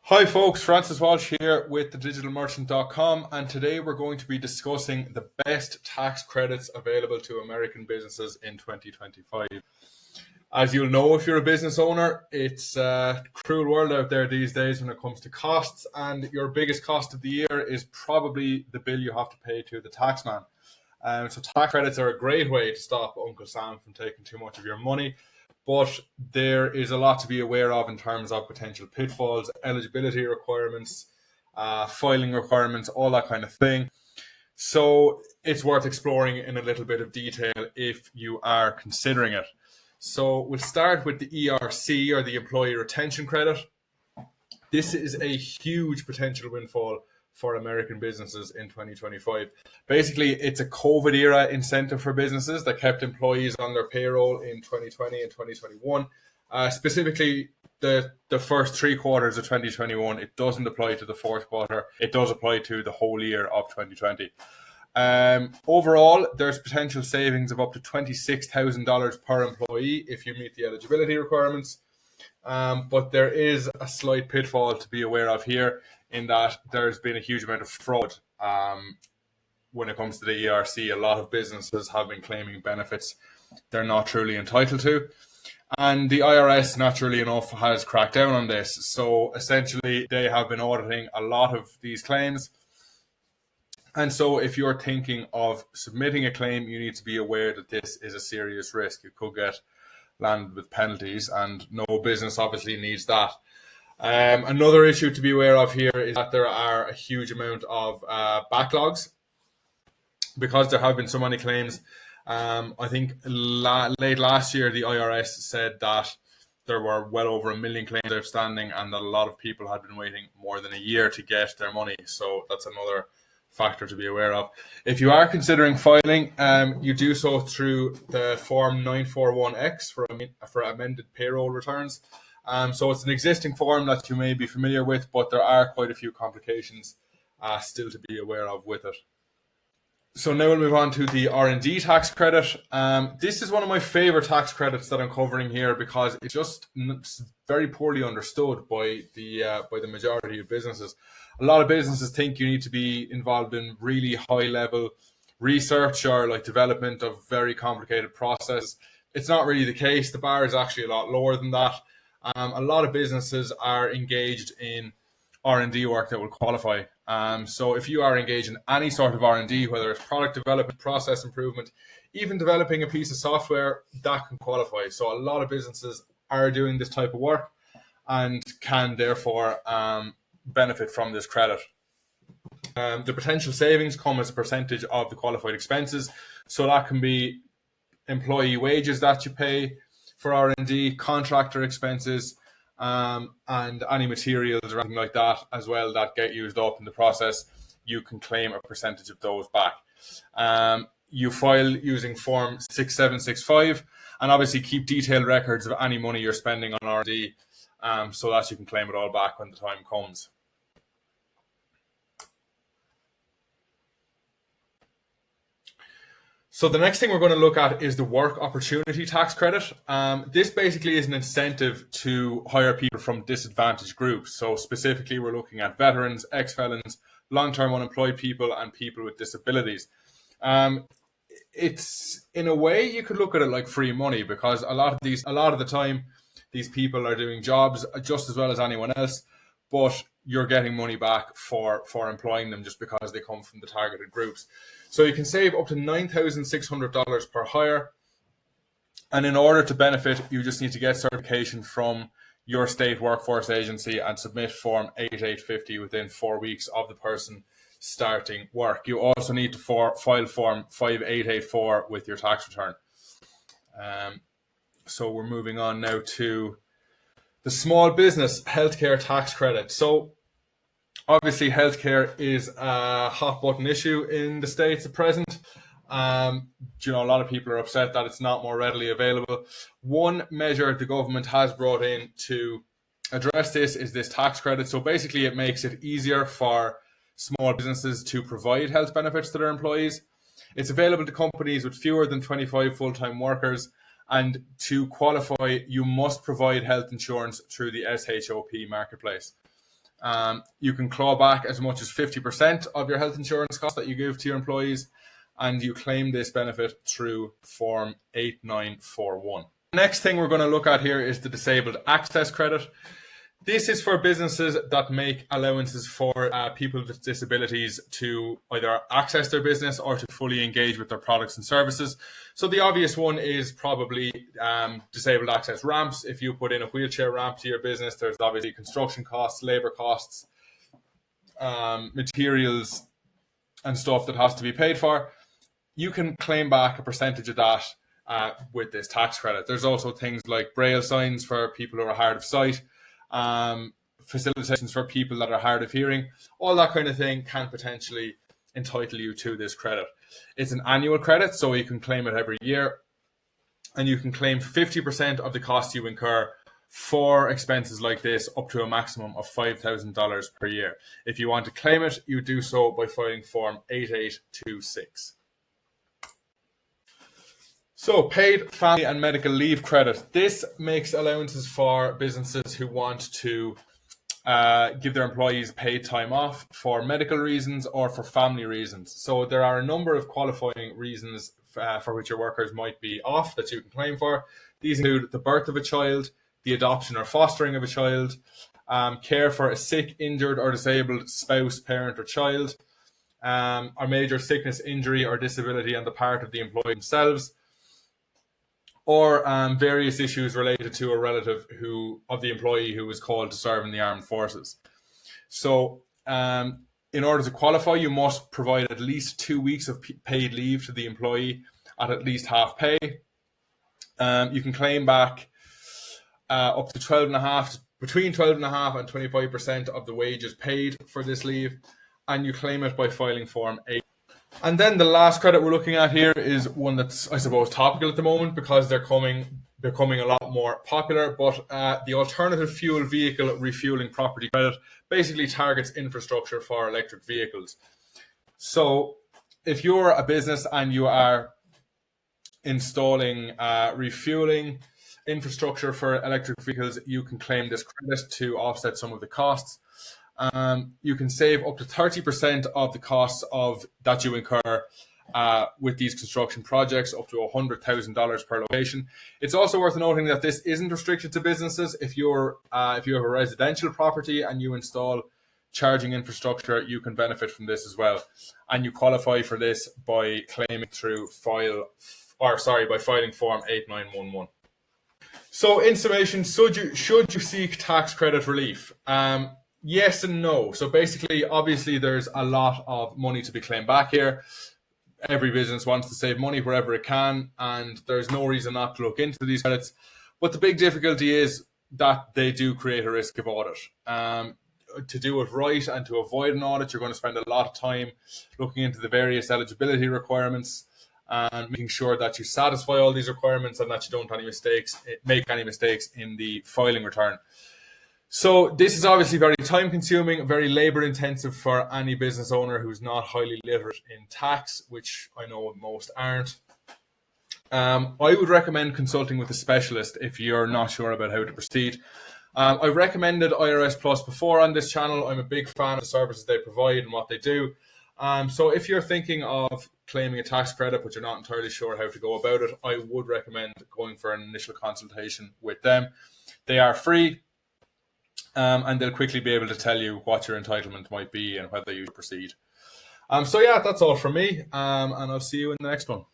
Hi folks, Francis Walsh here with thedigitalmerchant.com, and today we're going to be discussing the best tax credits available to American businesses in 2025. As you'll know, if you're a business owner, it's a cruel world out there these days when it comes to costs, and your biggest cost of the year is probably the bill you have to pay to the taxman. So tax credits are a great way to stop Uncle Sam from taking too much of your money. But there is a lot to be aware of in terms of potential pitfalls, eligibility requirements, filing requirements, all that kind of thing. So it's worth exploring in a little bit of detail if you are considering it. So we'll start with the ERC, or the Employee Retention Credit. This is a huge potential windfall for American businesses in 2025. Basically, it's a COVID era incentive for businesses that kept employees on their payroll in 2020 and 2021. Specifically, the first 3 quarters of 2021. It doesn't apply to the fourth quarter. It does apply to the whole year of 2020. Overall, there's potential savings of up to $26,000 per employee if you meet the eligibility requirements. But there is a slight pitfall to be aware of here, in that there's been a huge amount of fraud when it comes to the ERC. A lot of businesses have been claiming benefits they're not truly entitled to. And the IRS, naturally enough, has cracked down on this. So essentially, they have been auditing a lot of these claims. And so if you're thinking of submitting a claim, you need to be aware that this is a serious risk. You could get landed with penalties, and no business obviously needs that. Another issue to be aware of here is that there are a huge amount of backlogs because there have been so many claims. I think late last year, the IRS said that there were well over 1 million claims outstanding, and that a lot of people had been waiting more than a year to get their money. So that's another factor to be aware of. If you are considering filing, you do so through the Form 941X for amended payroll returns. So it's an existing form that you may be familiar with, but there are quite a few complications still to be aware of with it. So now we'll move on to the R&D Tax Credit. This is one of my favorite tax credits that I'm covering here because it's just very poorly understood by the majority of businesses. A lot of businesses think you need to be involved in really high-level research or like development of very complicated processes. It's not really the case. The bar is actually a lot lower than that. A lot of businesses are engaged in R&D work that will qualify. So if you are engaged in any sort of R&D, whether it's product development, process improvement, even developing a piece of software, that can qualify. So a lot of businesses are doing this type of work and can therefore benefit from this credit. The potential savings come as a percentage of the qualified expenses. So that can be employee wages that you pay for R&D, contractor expenses, and any materials or anything like that as well that get used up in the process. You can claim a percentage of those back. You file using Form 6765, and obviously keep detailed records of any money you're spending on R&D, so that you can claim it all back when the time comes. So the next thing we're going to look at is the Work Opportunity Tax Credit. This basically is an incentive to hire people from disadvantaged groups. So specifically, we're looking at veterans, ex-felons, long-term unemployed people, and people with disabilities. It's, in a way, you could look at it like free money, because a lot of the time, these people are doing jobs just as well as anyone else, but you're getting money back for employing them just because they come from the targeted groups. So you can save up to $9,600 per hire. And in order to benefit, you just need to get certification from your state workforce agency and submit Form 8850 within 4 weeks of the person starting work. You also need to file Form 5884 with your tax return. So we're moving on now to the Small Business Healthcare Tax Credit. So obviously, healthcare is a hot button issue in the States at present. A lot of people are upset that it's not more readily available. One measure the government has brought in to address this is this tax credit. So basically, it makes it easier for small businesses to provide health benefits to their employees. It's available to companies with fewer than 25 full-time workers. And to qualify, you must provide health insurance through the SHOP marketplace. You can claw back as much as 50% of your health insurance costs that you give to your employees, and you claim this benefit through Form 8941. The next thing we're going to look at here is the Disabled Access Credit. This is for businesses that make allowances for people with disabilities to either access their business or to fully engage with their products and services. So the obvious one is probably disabled access ramps. If you put in a wheelchair ramp to your business, there's obviously construction costs, labor costs, materials and stuff that has to be paid for. You can claim back a percentage of that with this tax credit. There's also things like braille signs for people who are hard of sight, facilitations for people that are hard of hearing. All that kind of thing can potentially entitle you to this credit. It's an annual credit, so you can claim it every year, and you can claim 50% of the cost you incur for expenses like this, up to a maximum of $5,000 per year. If you want to claim it, you do so by filing Form 8826. So, paid family and medical leave credit. This makes allowances for businesses who want to give their employees paid time off for medical reasons or for family reasons. So there are a number of qualifying reasons for which your workers might be off that you can claim for. These include the birth of a child, the adoption or fostering of a child, care for a sick, injured or disabled spouse, parent or child, a major sickness, injury or disability on the part of the employee themselves, or various issues related to a relative of the employee who was called to serve in the armed forces. So in order to qualify, you must provide at least 2 weeks of paid leave to the employee at least half pay. You can claim back up to between 12.5% and 25% of the wages paid for this leave, and you claim it by filing Form 8. And then the last credit we're looking at here is one that's, I suppose, topical at the moment because they're becoming a lot more popular. But the Alternative Fuel Vehicle Refueling Property Credit basically targets infrastructure for electric vehicles. So if you're a business and you are installing refueling infrastructure for electric vehicles, you can claim this credit to offset some of the costs. You can save up to 30% of the costs that you incur with these construction projects, up to $100,000 per location. It's also worth noting that this isn't restricted to businesses. If you have a residential property and you install charging infrastructure, you can benefit from this as well, and you qualify for this by claiming by filing Form 8911. So, in summation, should you seek tax credit relief? Yes and no. So basically, obviously, there's a lot of money to be claimed back here. Every business wants to save money wherever it can, and there's no reason not to look into these credits. But the big difficulty is that they do create a risk of audit. To do it right and to avoid an audit, you're going to spend a lot of time looking into the various eligibility requirements and making sure that you satisfy all these requirements and that you don't make any mistakes in the filing return. So this is obviously very time consuming, very labor intensive for any business owner who's not highly literate in tax, which I know most aren't. I would recommend consulting with a specialist if you're not sure about how to proceed. I've recommended IRS Plus before on this channel. I'm a big fan of the services they provide and what they do. So if you're thinking of claiming a tax credit but you're not entirely sure how to go about it, I would recommend going for an initial consultation with them. They are free. And they'll quickly be able to tell you what your entitlement might be and whether you proceed. So yeah, that's all from me, and I'll see you in the next one.